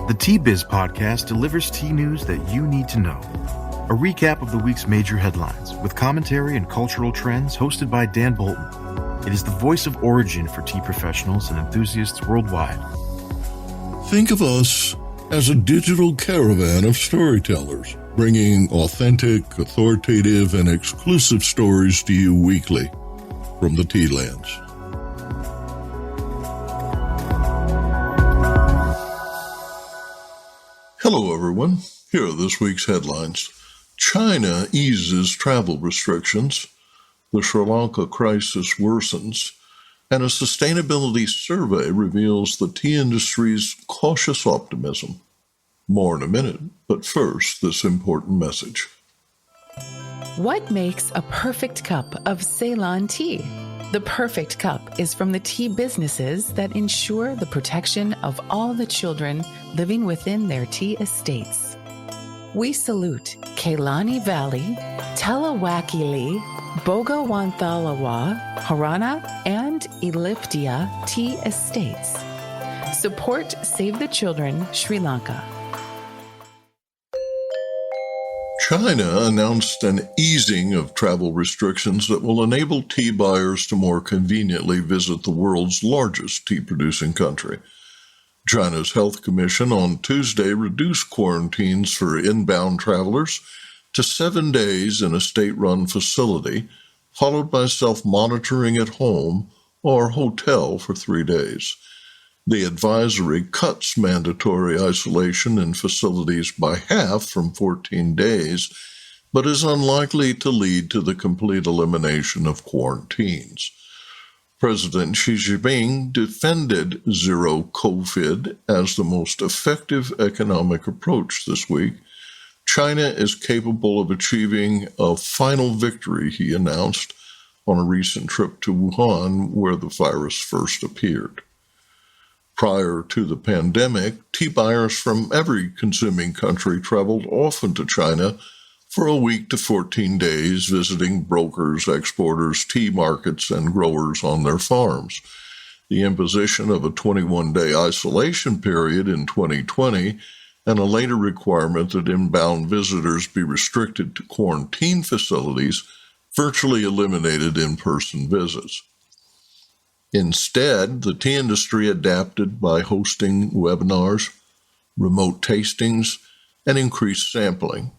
The Tea Biz podcast delivers tea news that you need to know. A recap of the week's major headlines with commentary and cultural trends hosted by Dan Bolton. It is the voice of origin for tea professionals and enthusiasts worldwide. Think of us as a digital caravan of storytellers, bringing authentic, authoritative, and exclusive stories to you weekly from the tea lands. Hello, everyone. Here are this week's headlines. China eases travel restrictions. The Sri Lanka crisis worsens. And a sustainability survey reveals the tea industry's cautious optimism. More in a minute, but first, this important message. What makes a perfect cup of Ceylon tea? The perfect cup is from the tea businesses that ensure the protection of all the children living within their tea estates. We salute Kailani Valley, Talawakili, Bogawanthalawa, Harana, and Eliptia tea estates. Support Save the Children, Sri Lanka. China announced an easing of travel restrictions that will enable tea buyers to more conveniently visit the world's largest tea-producing country. China's Health Commission on Tuesday reduced quarantines for inbound travelers to 7 days in a state-run facility, followed by self-monitoring at home or hotel for 3 days. The advisory cuts mandatory isolation in facilities by half from 14 days, but is unlikely to lead to the complete elimination of quarantines. President Xi Jinping defended zero COVID as the most effective economic approach this week. China is capable of achieving a final victory, he announced on a recent trip to Wuhan, where the virus first appeared. Prior to the pandemic, tea buyers from every consuming country traveled often to China for a week to 14 days, visiting brokers, exporters, tea markets, and growers on their farms. The imposition of a 21-day isolation period in 2020 and a later requirement that inbound visitors be restricted to quarantine facilities virtually eliminated in-person visits. Instead, the tea industry adapted by hosting webinars, remote tastings, and increased sampling.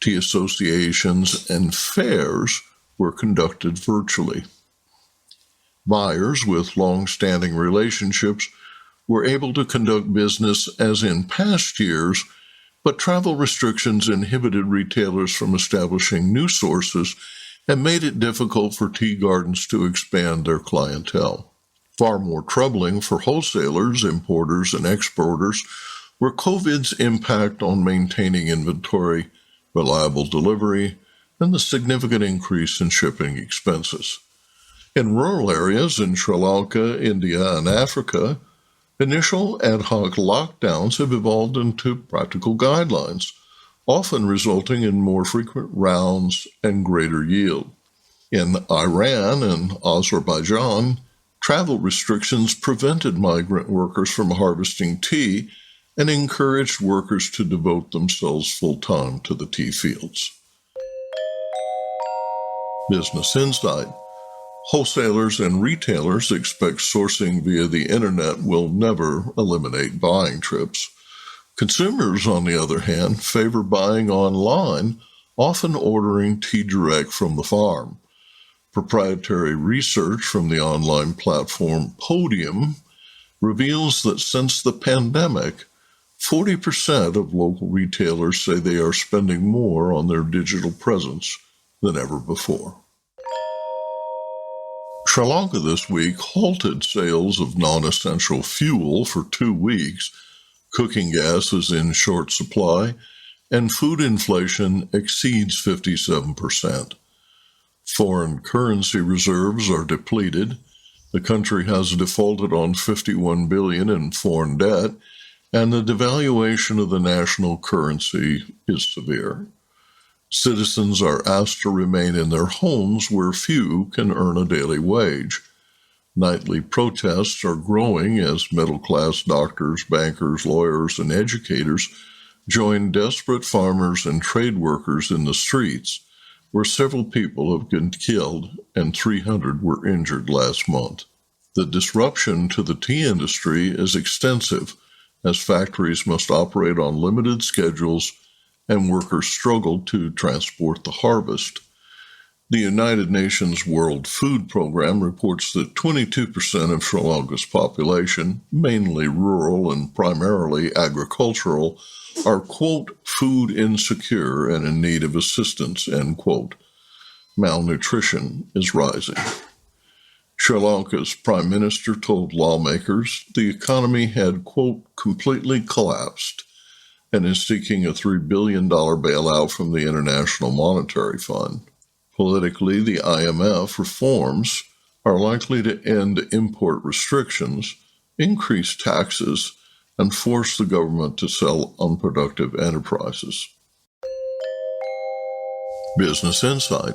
Tea associations and fairs were conducted virtually. Buyers with long-standing relationships were able to conduct business as in past years, but travel restrictions inhibited retailers from establishing new sources and made it difficult for tea gardens to expand their clientele. Far more troubling for wholesalers, importers, and exporters were COVID's impact on maintaining inventory, reliable delivery, and the significant increase in shipping expenses. In rural areas in Sri Lanka, India, and Africa, initial ad hoc lockdowns have evolved into practical guidelines, often resulting in more frequent rounds and greater yield. In Iran and Azerbaijan, travel restrictions prevented migrant workers from harvesting tea and encouraged workers to devote themselves full-time to the tea fields. Business Insight. Wholesalers and retailers expect sourcing via the internet will never eliminate buying trips. Consumers, on the other hand, favor buying online, often ordering tea direct from the farm. Proprietary research from the online platform Podium reveals that since the pandemic, 40% of local retailers say they are spending more on their digital presence than ever before. Sri Lanka this week halted sales of non-essential fuel for 2 weeks. Cooking gas is in short supply, and food inflation exceeds 57%. Foreign currency reserves are depleted. The country has defaulted on $51 billion in foreign debt, and the devaluation of the national currency is severe. Citizens are asked to remain in their homes where few can earn a daily wage. Nightly protests are growing as middle-class doctors, bankers, lawyers, and educators join desperate farmers and trade workers in the streets, where several people have been killed and 300 were injured last month. The disruption to the tea industry is extensive, as factories must operate on limited schedules and workers struggle to transport the harvest. The United Nations World Food Program reports that 22% of Sri Lanka's population, mainly rural and primarily agricultural, are, quote, food insecure and in need of assistance, end quote. Malnutrition is rising. Sri Lanka's prime minister told lawmakers the economy had, quote, completely collapsed and is seeking a $3 billion bailout from the International Monetary Fund. Politically, the IMF reforms are likely to end import restrictions, increase taxes, and force the government to sell unproductive enterprises. Business Insight.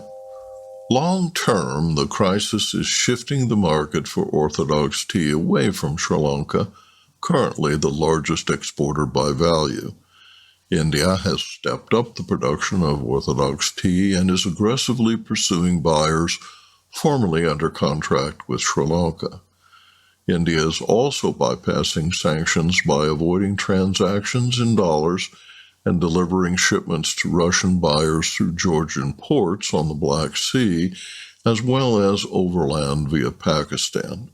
Long term, the crisis is shifting the market for orthodox tea away from Sri Lanka, currently the largest exporter by value. India has stepped up the production of orthodox tea and is aggressively pursuing buyers formerly under contract with Sri Lanka. India is also bypassing sanctions by avoiding transactions in dollars and delivering shipments to Russian buyers through Georgian ports on the Black Sea, as well as overland via Pakistan.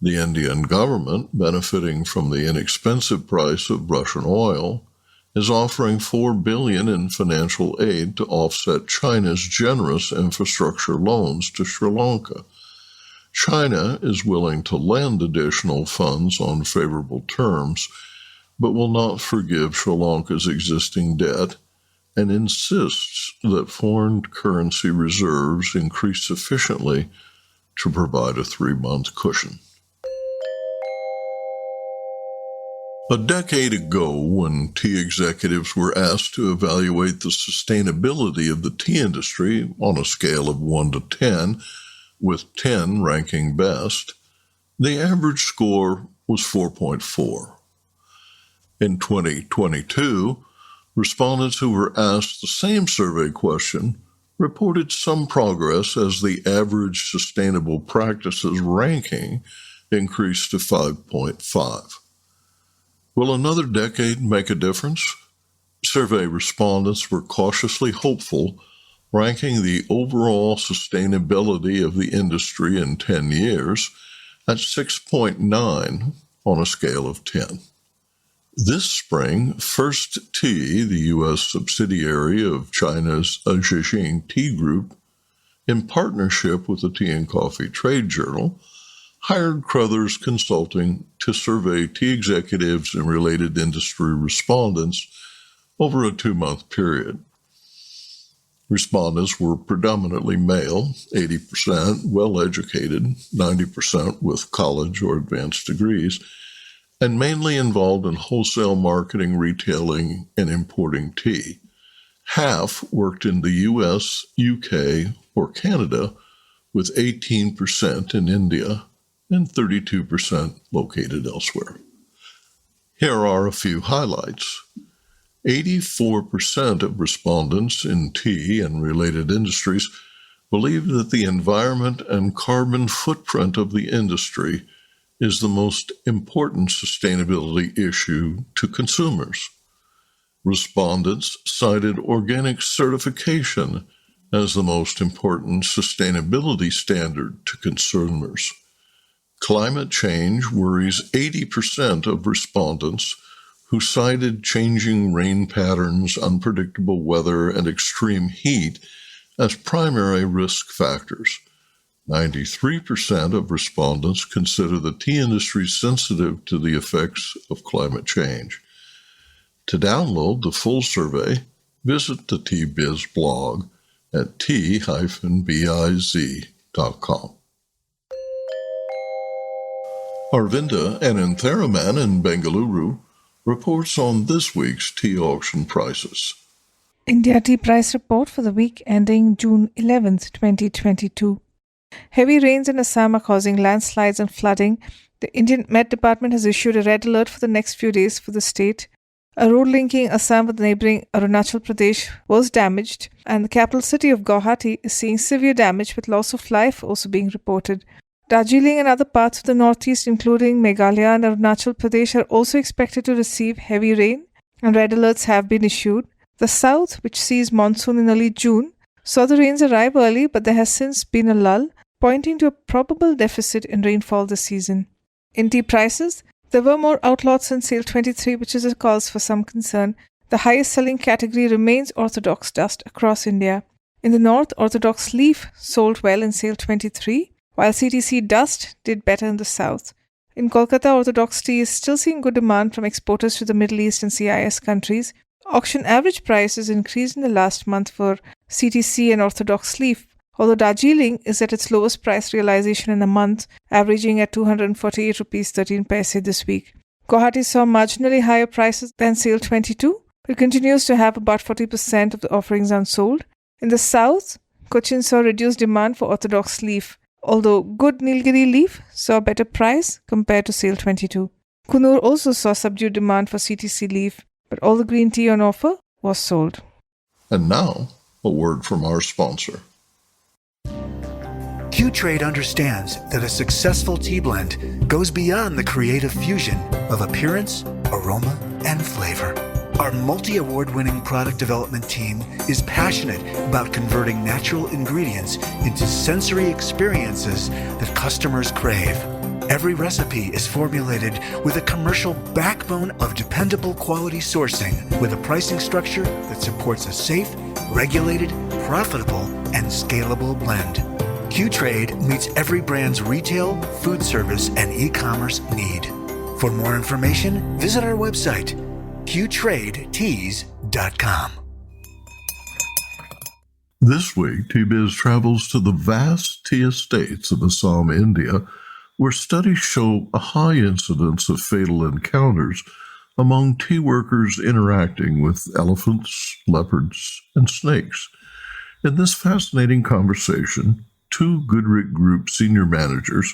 The Indian government, benefiting from the inexpensive price of Russian oil, is offering $4 billion in financial aid to offset China's generous infrastructure loans to Sri Lanka. China is willing to lend additional funds on favorable terms, but will not forgive Sri Lanka's existing debt and insists that foreign currency reserves increase sufficiently to provide a 3-month cushion. A decade ago, when tea executives were asked to evaluate the sustainability of the tea industry on a scale of 1 to 10, with 10 ranking best, the average score was 4.4. In 2022, respondents who were asked the same survey question reported some progress as the average sustainable practices ranking increased to 5.5. Will another decade make a difference? Survey respondents were cautiously hopeful, ranking the overall sustainability of the industry in 10 years at 6.9 on a scale of 10. This spring, First Tea, the U.S. subsidiary of China's Goodricke Group, in partnership with the Tea and Coffee Trade Journal, hired Crothers Consulting to survey tea executives and related industry respondents over a 2-month period. Respondents were predominantly male, 80%, well-educated, 90% with college or advanced degrees, and mainly involved in wholesale marketing, retailing, and importing tea. Half worked in the U.S., UK, or Canada, with 18% in India and 32% located elsewhere. Here are a few highlights. 84% of respondents in tea and related industries believe that the environment and carbon footprint of the industry is the most important sustainability issue to consumers. Respondents cited organic certification as the most important sustainability standard to consumers. Climate change worries 80% of respondents who cited changing rain patterns, unpredictable weather, and extreme heat as primary risk factors. 93% of respondents consider the tea industry sensitive to the effects of climate change. To download the full survey, visit the Tea Biz blog at t-biz.com. Arvinda Anantharaman in Bengaluru reports on this week's tea auction prices. India Tea Price Report for the week ending June 11th, 2022. Heavy rains in Assam are causing landslides and flooding. The Indian Met Department has issued a red alert for the next few days for the state. A road linking Assam with neighbouring Arunachal Pradesh was damaged, and the capital city of Guwahati is seeing severe damage with loss of life also being reported. Darjeeling and other parts of the northeast, including Meghalaya and Arunachal Pradesh, are also expected to receive heavy rain, and red alerts have been issued. The south, which sees monsoon in early June, saw the rains arrive early, but there has since been a lull, pointing to a probable deficit in rainfall this season. In tea prices, there were more outlots in sale 23, which is a cause for some concern. The highest selling category remains Orthodox dust across India. In the north, Orthodox leaf sold well in sale 23, while CTC dust did better in the south. In Kolkata, Orthodox tea is still seeing good demand from exporters to the Middle East and CIS countries. Auction average prices increased in the last month for CTC and Orthodox leaf, although Darjeeling is at its lowest price realization in a month, averaging at 248 rupees 13 paise this week. Guwahati saw marginally higher prices than sale 22, but continues to have about 40% of the offerings unsold. In the south, Cochin saw reduced demand for Orthodox leaf, although good Nilgiri leaf saw a better price compared to sale 22. Kunur also saw subdued demand for CTC leaf, but all the green tea on offer was sold. And now, a word from our sponsor. Q-Trade understands that a successful tea blend goes beyond the creative fusion of appearance, aroma, and flavor. Our multi-award-winning product development team is passionate about converting natural ingredients into sensory experiences that customers crave. Every recipe is formulated with a commercial backbone of dependable quality sourcing with a pricing structure that supports a safe, regulated, profitable, and scalable blend. Q-Trade meets every brand's retail, food service, and e-commerce need. For more information, visit our website, qtradeteas.com. This week, T-Biz travels to the vast tea estates of Assam, India, where studies show a high incidence of fatal encounters among tea workers interacting with elephants, leopards, and snakes. In this fascinating conversation, two Goodricke Group senior managers,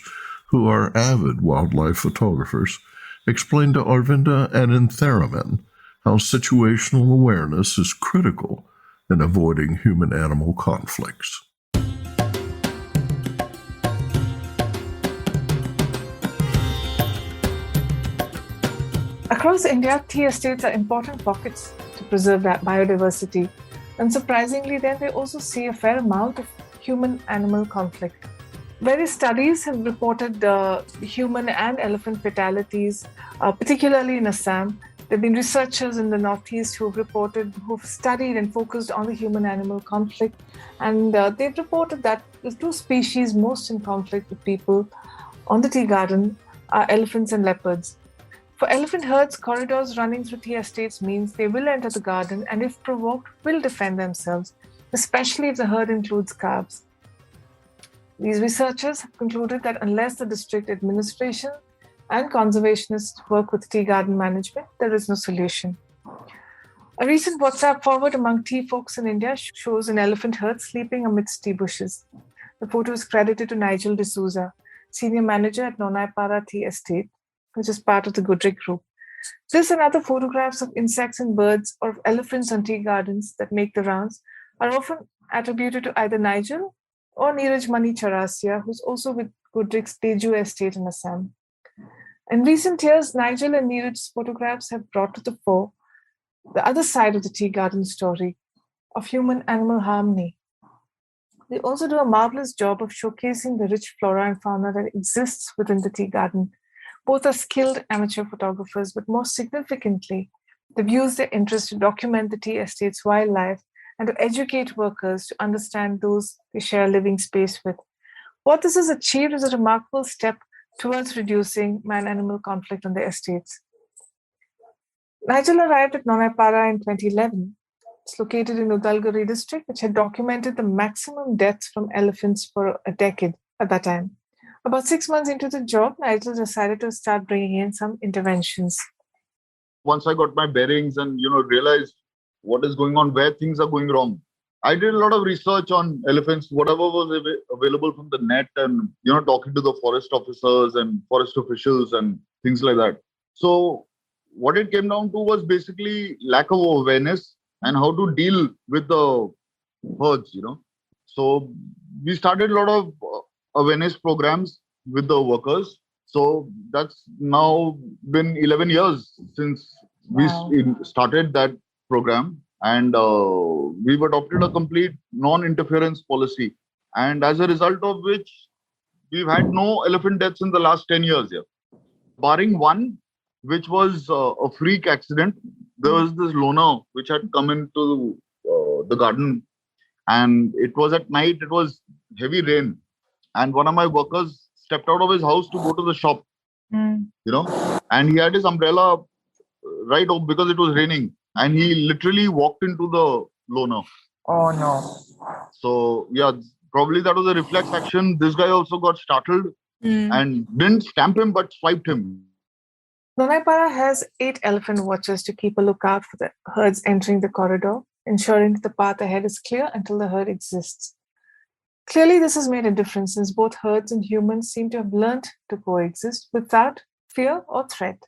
who are avid wildlife photographers, explain to Arvinda and Intharaman how situational awareness is critical in avoiding human-animal conflicts. Across India, tea estates are important pockets to preserve that biodiversity. Unsurprisingly, then, they also see a fair amount of human-animal conflict. Various studies have reported human and elephant fatalities, particularly in Assam. There have been researchers in the Northeast who've studied and focused on the human-animal conflict, and they've reported that the two species most in conflict with people on the tea garden are elephants and leopards. For elephant herds, corridors running through tea estates means they will enter the garden and, if provoked, will defend themselves, especially if the herd includes calves. These researchers have concluded that unless the district administration and conservationists work with tea garden management, there is no solution. A recent WhatsApp forward among tea folks in India shows an elephant herd sleeping amidst tea bushes. The photo is credited to Nigel D'Souza, senior manager at Nonaipara Tea Estate, which is part of the Goodricke Group. This and other photographs of insects and birds or of elephants on tea gardens that make the rounds are often attributed to either Nigel or Niraj Chourasia, who's also with Goodricke's Dejoo estate in Assam. In recent years, Nigel and Niraj's photographs have brought to the fore the other side of the tea garden story, of human-animal harmony. They also do a marvelous job of showcasing the rich flora and fauna that exists within the tea garden. Both are skilled amateur photographers, but more significantly, they've used their interest to document the tea estate's wildlife and to educate workers to understand those they share a living space with. What this has achieved is a remarkable step towards reducing man-animal conflict on the estates. Nigel arrived at Nonaipara in 2011. It's located in Udalguri district, which had documented the maximum deaths from elephants for a decade at that time. About 6 months into the job, Nigel decided to start bringing in some interventions. Once I got my bearings and realized what is going on, where things are going wrong, I did a lot of research on elephants, whatever was available from the net, and talking to the forest officers and forest officials and things like that. So what it came down to was basically lack of awareness and how to deal with the herds. So we started a lot of awareness programs with the workers. So that's now been 11 years since we started that program, and we've adopted a complete non-interference policy, and as a result of which we've had no elephant deaths in the last 10 years here, barring one which was a freak accident. There was this loner which had come into the garden, and it was at night, it was heavy rain, and one of my workers stepped out of his house to go to the shop, and he had his umbrella right up because it was raining, and he literally walked into the loner. Oh no. So yeah, probably that was a reflex action. This guy also got startled and didn't stamp him but swiped him. Nonaipara has 8 elephant watchers to keep a lookout for the herds entering the corridor, ensuring that the path ahead is clear until the herd exists. Clearly, this has made a difference since both herds and humans seem to have learned to coexist without fear or threat.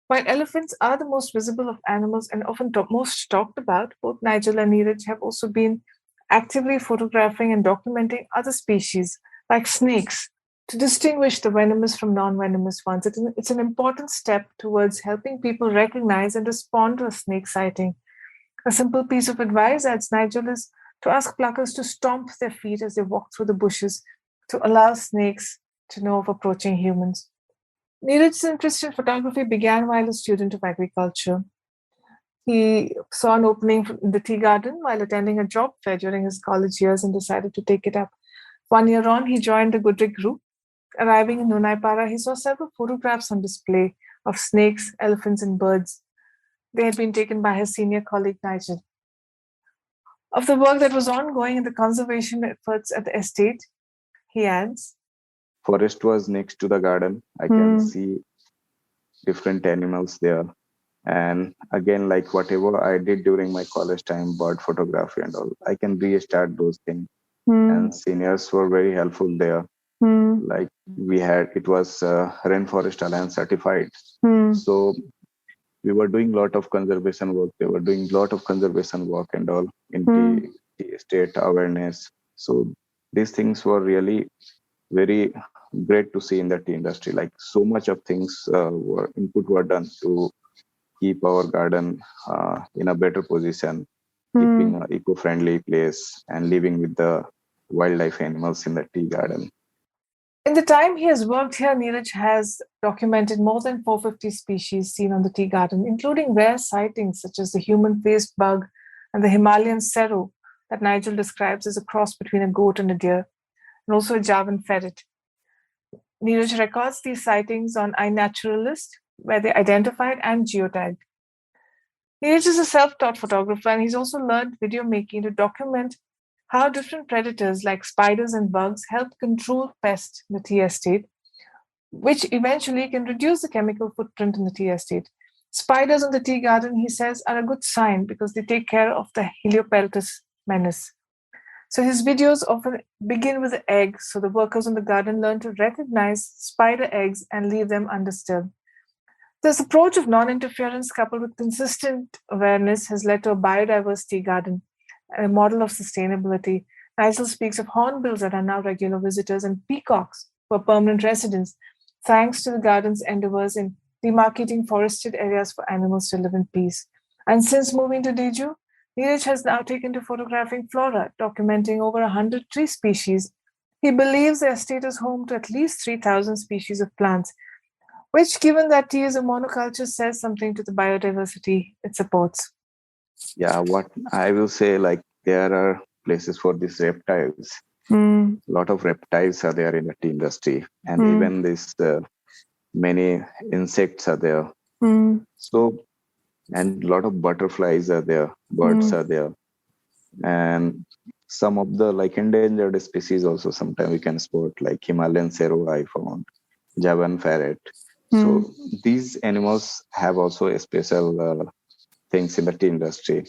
While elephants are the most visible of animals and often most talked about, both Nigel and Niraj have also been actively photographing and documenting other species like snakes to distinguish the venomous from non-venomous ones. It's an important step towards helping people recognize and respond to a snake sighting. A simple piece of advice, adds Nigel, is to ask pluckers to stomp their feet as they walk through the bushes to allow snakes to know of approaching humans. Niraj's interest in photography began while a student of agriculture. He saw an opening in the tea garden while attending a job fair during his college years and decided to take it up. 1 year on, he joined the Goodricke Group. Arriving in Nonaipara, he saw several photographs on display of snakes, elephants, and birds. They had been taken by his senior colleague Nigel. Of the work that was ongoing in the conservation efforts at the estate, he adds, forest was next to the garden. I can see different animals there. And again, like whatever I did during my college time, bird photography and all, I can restart those things. And seniors were very helpful there. Like it was Rainforest Alliance certified. So we were doing a lot of conservation work. They were doing a lot of conservation work and all in the state awareness. So these things were really very great to see in the tea industry. Like so much of things input were done to keep our garden in a better position, keeping an eco-friendly place and living with the wildlife animals in the tea garden. In the time he has worked here, Niraj has documented more than 450 species seen on the tea garden, including rare sightings such as the human-faced bug and the Himalayan serow that Nigel describes as a cross between a goat and a deer, and also a Javan ferret. Niraj records these sightings on iNaturalist, where they identified and geotagged. Niraj is a self-taught photographer, and he's also learned video making to document how different predators like spiders and bugs help control pests in the tea estate, which eventually can reduce the chemical footprint in the tea estate. Spiders in the tea garden, he says, are a good sign because they take care of the Heliopeltis menace. So his videos often begin with the egg, so the workers in the garden learn to recognize spider eggs and leave them undisturbed. This approach of non-interference coupled with consistent awareness has led to a biodiverse tea garden, a model of sustainability. Nigel speaks of hornbills that are now regular visitors and peacocks who are permanent residents, thanks to the garden's endeavors in demarcating forested areas for animals to live in peace. And since moving to Dejoo, Niraj has now taken to photographing flora, documenting over 100 tree species. He believes the estate is home to at least 3,000 species of plants, which, given that tea is a monoculture, says something to the biodiversity it supports. Yeah, what I will say, like there are places for these reptiles. A lot of reptiles are there in the tea industry, and even this many insects are there. So, and a lot of butterflies are there, birds are there, and some of the like endangered species also sometimes we can spot, like Himalayan serow I found, Javan ferret. So these animals have also a special things in the tea industry,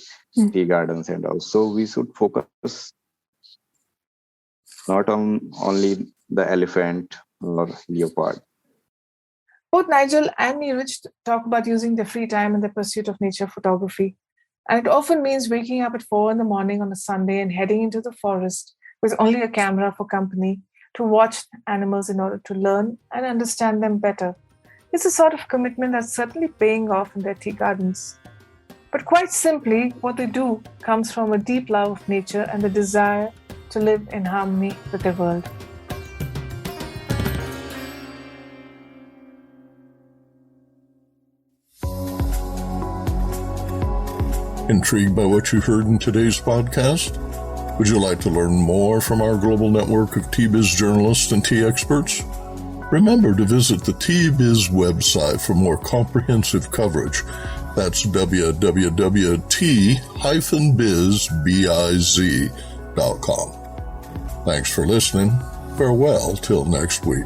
tea gardens and all. So we should focus not on only the elephant or leopard. Both Nigel and Niraj talk about using their free time in the pursuit of nature photography. And it often means waking up at 4 a.m. on a Sunday and heading into the forest with only a camera for company to watch animals in order to learn and understand them better. It's a sort of commitment that's certainly paying off in their tea gardens. But quite simply, what they do comes from a deep love of nature and the desire to live in harmony with the world. Intrigued by what you heard in today's podcast? Would you like to learn more from our global network of tea-biz journalists and tea experts? Remember to visit the Tea-Biz website for more comprehensive coverage. That's www.t-biz.com. Thanks for listening. Farewell till next week.